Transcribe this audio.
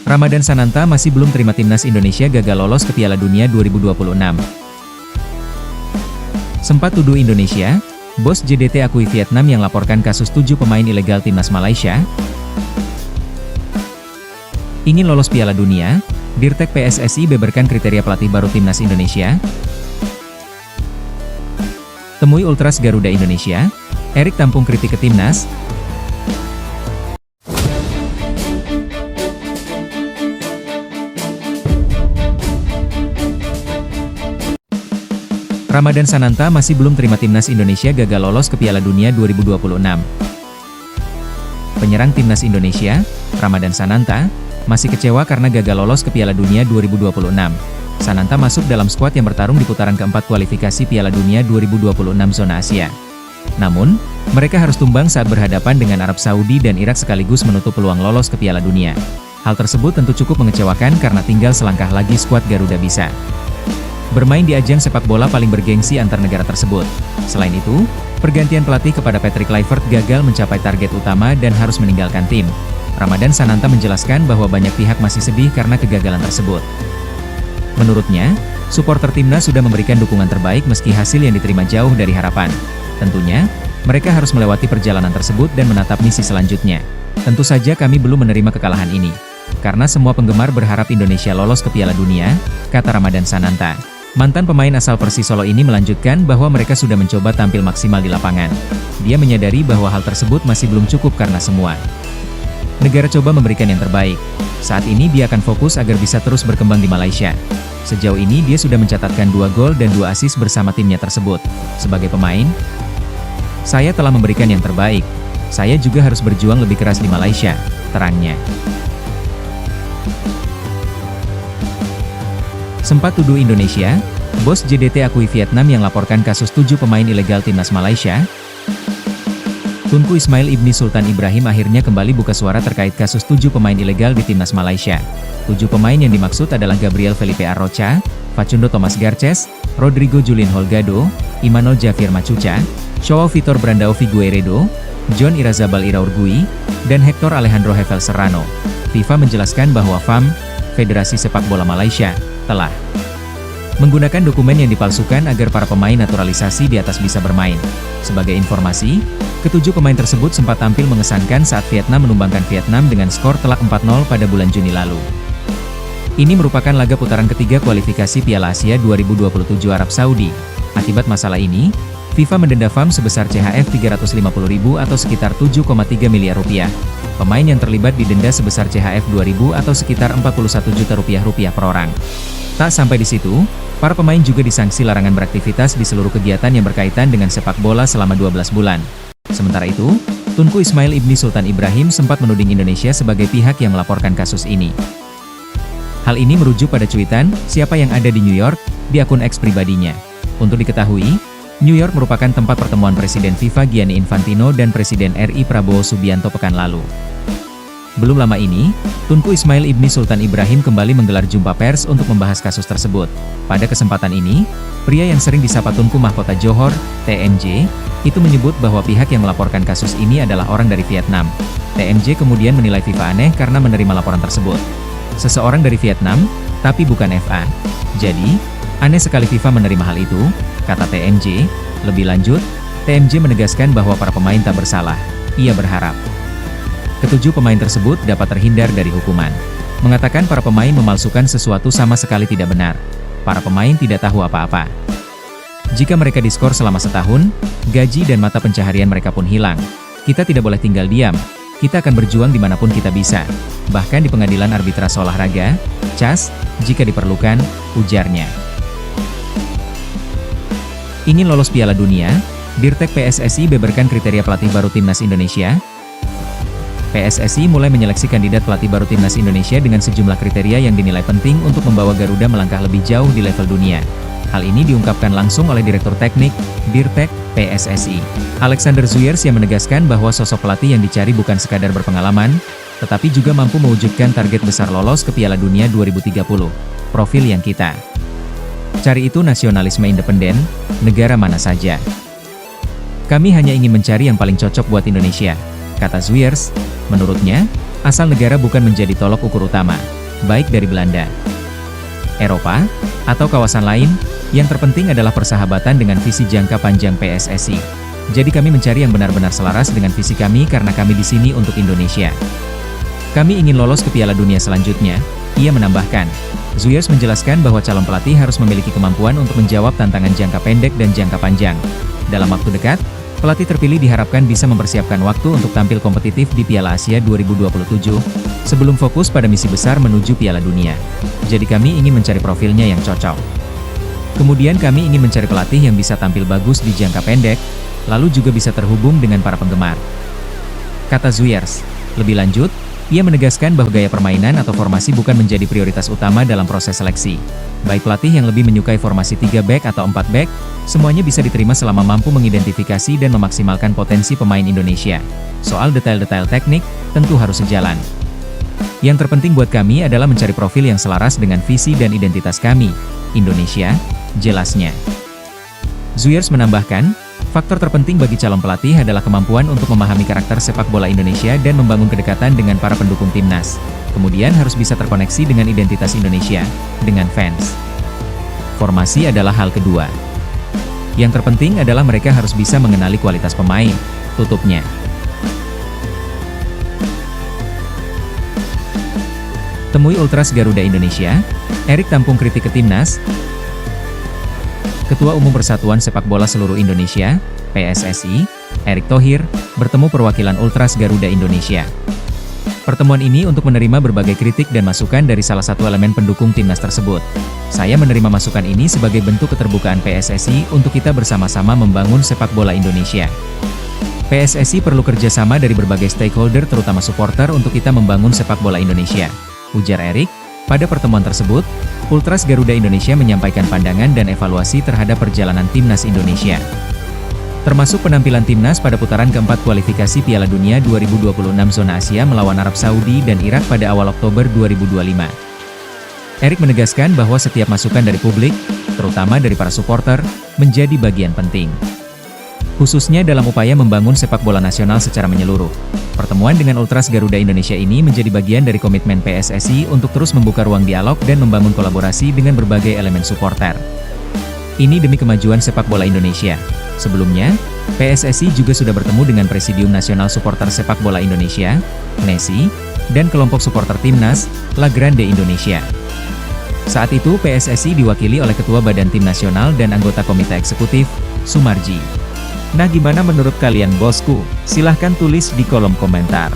Ramadan Sananta masih belum terima timnas Indonesia gagal lolos ke Piala Dunia 2026. Sempat tuduh Indonesia, bos JDT akui Vietnam yang laporkan kasus 7 pemain ilegal timnas Malaysia. Ingin lolos Piala Dunia, Dirtek PSSI beberkan kriteria pelatih baru timnas Indonesia. Temui Ultras Garuda Indonesia, Erik tampung kritik ke timnas. Ramadan Sananta masih belum terima timnas Indonesia gagal lolos ke Piala Dunia 2026. Penyerang timnas Indonesia, Ramadan Sananta, masih kecewa karena gagal lolos ke Piala Dunia 2026. Sananta masuk dalam skuad yang bertarung di putaran keempat kualifikasi Piala Dunia 2026 zona Asia. Namun, mereka harus tumbang saat berhadapan dengan Arab Saudi dan Irak sekaligus menutup peluang lolos ke Piala Dunia. Hal tersebut tentu cukup mengecewakan karena tinggal selangkah lagi skuad Garuda bisa bermain di ajang sepak bola paling bergengsi antar negara tersebut. Selain itu, pergantian pelatih kepada Patrick Kluivert gagal mencapai target utama dan harus meninggalkan tim. Ramadan Sananta menjelaskan bahwa banyak pihak masih sedih karena kegagalan tersebut. Menurutnya, supporter timnas sudah memberikan dukungan terbaik meski hasil yang diterima jauh dari harapan. Tentunya, mereka harus melewati perjalanan tersebut dan menatap misi selanjutnya. Tentu saja kami belum menerima kekalahan ini. Karena semua penggemar berharap Indonesia lolos ke Piala Dunia, kata Ramadan Sananta. Mantan pemain asal Persis Solo ini melanjutkan bahwa mereka sudah mencoba tampil maksimal di lapangan. Dia menyadari bahwa hal tersebut masih belum cukup karena semua negara coba memberikan yang terbaik. Saat ini dia akan fokus agar bisa terus berkembang di Malaysia. Sejauh ini dia sudah mencatatkan 2 gol dan 2 assist bersama timnya tersebut. Sebagai pemain, saya telah memberikan yang terbaik. Saya juga harus berjuang lebih keras di Malaysia, terangnya. Sempat tuduh Indonesia, bos JDT akui Vietnam yang laporkan kasus 7 pemain ilegal timnas Malaysia. Tunku Ismail Ibni Sultan Ibrahim akhirnya kembali buka suara terkait kasus 7 pemain ilegal di timnas Malaysia. 7 pemain yang dimaksud adalah Gabriel Felipe Arrocha, Facundo Thomas Garces, Rodrigo Julien Holgado, Imanol Jafir Machuca, Joao Vitor Brandao Figueiredo, John Irazabal Iraurgui, dan Hector Alejandro Hevel Serrano. FIFA menjelaskan bahwa FAM, Federasi Sepak Bola Malaysia, telah menggunakan dokumen yang dipalsukan agar para pemain naturalisasi di atas bisa bermain. Sebagai informasi, ketujuh pemain tersebut sempat tampil mengesankan saat Vietnam menumbangkan Vietnam dengan skor telak 4-0 pada bulan Juni lalu. Ini merupakan laga putaran ketiga kualifikasi Piala Asia 2027 Arab Saudi. Akibat masalah ini, FIFA mendenda FAM sebesar CHF 350.000 atau sekitar 7,3 miliar rupiah. Pemain yang terlibat didenda sebesar CHF 2.000 atau sekitar 41 juta rupiah per orang. Tak sampai di situ, para pemain juga disangsi larangan beraktivitas di seluruh kegiatan yang berkaitan dengan sepak bola selama 12 bulan. Sementara itu, Tunku Ismail Ibni Sultan Ibrahim sempat menuding Indonesia sebagai pihak yang melaporkan kasus ini. Hal ini merujuk pada cuitan, siapa yang ada di New York, di akun X pribadinya. Untuk diketahui, New York merupakan tempat pertemuan Presiden FIFA Gianni Infantino dan Presiden RI Prabowo Subianto pekan lalu. Belum lama ini, Tunku Ismail Ibni Sultan Ibrahim kembali menggelar jumpa pers untuk membahas kasus tersebut. Pada kesempatan ini, pria yang sering disapa Tunku Mahkota Johor, TMJ, itu menyebut bahwa pihak yang melaporkan kasus ini adalah orang dari Vietnam. TMJ kemudian menilai FIFA aneh karena menerima laporan tersebut. Seseorang dari Vietnam, tapi bukan FA. Jadi, aneh sekali FIFA menerima hal itu, kata TMJ. Lebih lanjut, TMJ menegaskan bahwa para pemain tak bersalah. Ia berharap ketujuh pemain tersebut dapat terhindar dari hukuman. Mengatakan para pemain memalsukan sesuatu sama sekali tidak benar. Para pemain tidak tahu apa-apa. Jika mereka diskor selama setahun, gaji dan mata pencaharian mereka pun hilang. Kita tidak boleh tinggal diam. Kita akan berjuang dimanapun kita bisa. Bahkan di pengadilan arbitrase olahraga, CAS, jika diperlukan, ujarnya. Ingin lolos Piala Dunia, Dirtek PSSI beberkan kriteria pelatih baru timnas Indonesia. PSSI mulai menyeleksi kandidat pelatih baru timnas Indonesia dengan sejumlah kriteria yang dinilai penting untuk membawa Garuda melangkah lebih jauh di level dunia. Hal ini diungkapkan langsung oleh Direktur Teknik, Dirtek, PSSI, Alexander Zuyers yang menegaskan bahwa sosok pelatih yang dicari bukan sekadar berpengalaman, tetapi juga mampu mewujudkan target besar lolos ke Piala Dunia 2030. Profil yang kita cari itu nasionalisme independen, negara mana saja. Kami hanya ingin mencari yang paling cocok buat Indonesia, kata Zuyers. Menurutnya, Asal negara bukan menjadi tolok ukur utama, baik dari Belanda, Eropa, atau kawasan lain, yang terpenting adalah persahabatan dengan visi jangka panjang PSSI. Jadi kami mencari yang benar-benar selaras dengan visi kami karena kami di sini untuk Indonesia. Kami ingin lolos ke Piala Dunia selanjutnya, ia menambahkan. Zuyers menjelaskan bahwa calon pelatih harus memiliki kemampuan untuk menjawab tantangan jangka pendek dan jangka panjang. Dalam waktu dekat, pelatih terpilih diharapkan bisa mempersiapkan waktu untuk tampil kompetitif di Piala Asia 2027, sebelum fokus pada misi besar menuju Piala Dunia. Jadi kami ingin mencari profilnya yang cocok. Kemudian kami ingin mencari pelatih yang bisa tampil bagus di jangka pendek, lalu juga bisa terhubung dengan para penggemar. Kata Zuyers. Lebih lanjut, ia menegaskan bahwa gaya permainan atau formasi bukan menjadi prioritas utama dalam proses seleksi. Baik pelatih yang lebih menyukai formasi 3 back atau 4 back, semuanya bisa diterima selama mampu mengidentifikasi dan memaksimalkan potensi pemain Indonesia. Soal detail-detail teknik, tentu harus sejalan. Yang terpenting buat kami adalah mencari profil yang selaras dengan visi dan identitas kami, Indonesia, jelasnya. Zuyers menambahkan, faktor terpenting bagi calon pelatih adalah kemampuan untuk memahami karakter sepak bola Indonesia dan membangun kedekatan dengan para pendukung timnas. Kemudian harus bisa terkoneksi dengan identitas Indonesia, dengan fans. Formasi adalah hal kedua. Yang terpenting adalah mereka harus bisa mengenali kualitas pemain, tutupnya. Temui Ultras Garuda Indonesia, Erik tampung kritik ke timnas. Ketua Umum Persatuan Sepak Bola Seluruh Indonesia, PSSI, Erick Thohir, bertemu perwakilan Ultras Garuda Indonesia. Pertemuan ini untuk menerima berbagai kritik dan masukan dari salah satu elemen pendukung timnas tersebut. Saya menerima masukan ini sebagai bentuk keterbukaan PSSI untuk kita bersama-sama membangun sepak bola Indonesia. PSSI perlu kerjasama dari berbagai stakeholder terutama supporter untuk kita membangun sepak bola Indonesia, ujar Erick. Pada pertemuan tersebut, Ultras Garuda Indonesia menyampaikan pandangan dan evaluasi terhadap perjalanan timnas Indonesia. Termasuk penampilan timnas pada putaran keempat kualifikasi Piala Dunia 2026 zona Asia melawan Arab Saudi dan Irak pada awal Oktober 2025. Erick menegaskan bahwa setiap masukan dari publik, terutama dari para supporter, menjadi bagian penting. Khususnya dalam upaya membangun sepak bola nasional secara menyeluruh. Pertemuan dengan Ultras Garuda Indonesia ini menjadi bagian dari komitmen PSSI untuk terus membuka ruang dialog dan membangun kolaborasi dengan berbagai elemen supporter. Ini demi kemajuan sepak bola Indonesia. Sebelumnya, PSSI juga sudah bertemu dengan Presidium Nasional Supporter Sepak Bola Indonesia, NESI, dan kelompok supporter timnas, La Grande Indonesia. Saat itu PSSI diwakili oleh Ketua Badan Tim Nasional dan anggota Komite Eksekutif, Sumarji. Nah, gimana menurut kalian bosku? Silahkan tulis di kolom komentar.